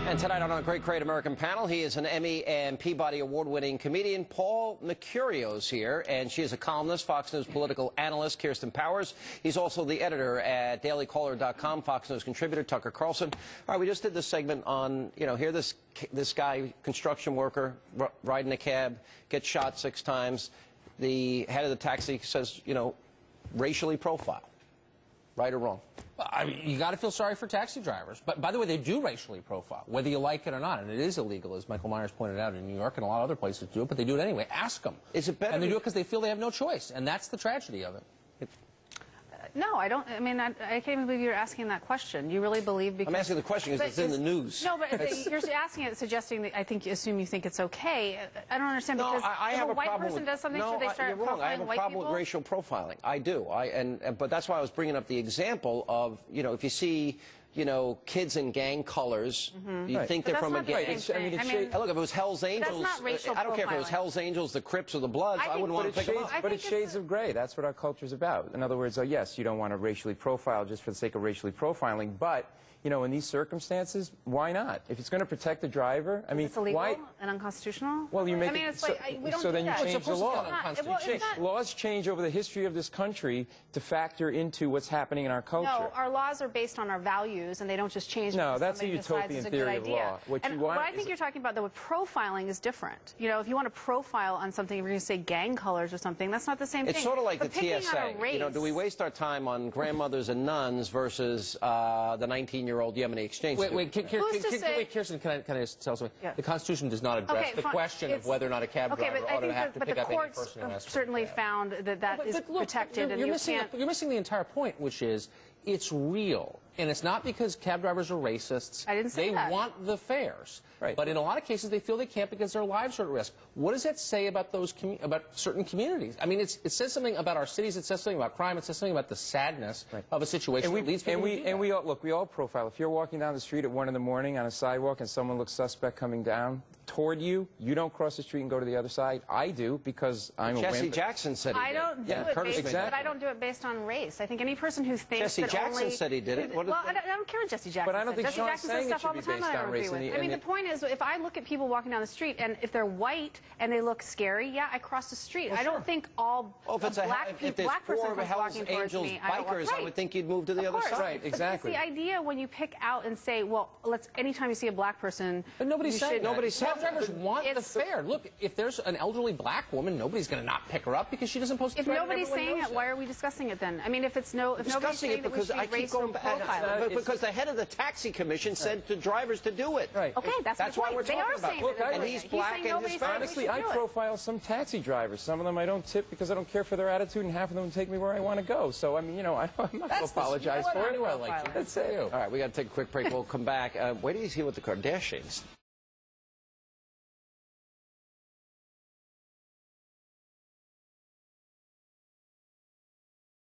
And tonight on our Great American Panel, he is an Emmy and Peabody Award-winning comedian. Paul Mercurio's here, and she is a columnist, Fox News political analyst, Kirsten Powers. He's also the editor at dailycaller.com, Fox News contributor, Tucker Carlson. All right, we just did this segment on, here this guy, construction worker, riding a cab, gets shot 6 times. The head of the taxi says, racially profile. Right or wrong? I mean, you got to feel sorry for taxi drivers. But by the way, they do racially profile, whether you like it or not. And it is illegal, as Michael Myers pointed out, in New York and a lot of other places do it. But they do it anyway. Ask them. Is it better? And they do it because they feel they have no choice. And that's the tragedy of it. No, I don't. I mean, I can't even believe you're asking that question. You really believe because... I'm asking the question because it's in the news. No, but you're asking it, suggesting that I think you assume you think it's okay. I don't understand because I if have a white person does something, should they start profiling white people? I have a problem with racial profiling. I do. But that's why I was bringing up the example of, if you see... kids in gang colors, you think they're from a gang. Look, if it was Hell's Angels, that's not racial I don't care if it was profiling. Hell's Angels, the Crips, or the Bloods, I wouldn't want to pick them up. But it's shades of gray. That's what our culture's about. In other words, yes, you don't want to racially profile just for the sake of racially profiling, but in these circumstances, why not? If it's going to protect the driver, I mean, it's illegal and unconstitutional? Well, you make it's like, we don't so do then that. you change the law. Not, laws change over the history of this country to factor into what's happening in our culture. No, our laws are based on our values, and they don't just change. No, that's a utopian theory of law. What I think you're talking about, though, with profiling is different. If you want to profile on something, if you're going to say gang colors or something, that's not the same thing. It's sort of like the TSA. Do we waste our time on grandmothers and nuns versus the 19-year-old Yemeni exchange? Wait, Kirsten, can I just tell something? Yeah. The Constitution does not address the question of whether or not a cab driver ought to have to pick up any person who asks for it. But the courts certainly found that is protected. You're missing the entire point, which is it's real. And it's not because cab drivers are racists. I didn't say that. They want the fares. Right. But in a lot of cases, they feel they can't because their lives are at risk. What does that say about about certain communities? I mean, it says something about our cities. It says something about crime. It says something about the sadness of a situation that leads people to do that. We all profile. If you're walking down the street at 1 in the morning on a sidewalk and someone looks suspect coming down toward you, you don't cross the street and go to the other side. I do because I'm a Jesse Jackson said he did. I don't do it but I don't do it based on race. I think any person who thinks Jesse Jackson said he did it. Well, I don't care what Jesse Jackson But I don't think Jesse Jackson says stuff all the time I don't agree with. I mean, the point is, if I look at people walking down the street, and if they're white and they look scary, yeah, I cross the street. I don't think all black person comes walking towards me. Bikers, I would think you'd move to the other side. Right, exactly. It's the idea when you pick out and say, well, anytime you see a black person, but nobody's saying that. Nobody's saying cab drivers want the fare. Look, if there's an elderly black woman, nobody's going to not pick her up because she doesn't post. If nobody's saying it, why are we discussing it then? I mean, if nobody's saying that we should race or profile. Because the head of the taxi commission said to drivers to do it. Right. Okay, that's why we're talking about it. And he's black and Hispanic. Honestly, I profile some taxi drivers. Some of them I don't tip because I don't care for their attitude, and half of them take me where I want to go. So, I mean, I'm not going to apologize for it. I like you. That's it. All right, we got to take a quick break. We'll come back. Wait till you see what the Kardashians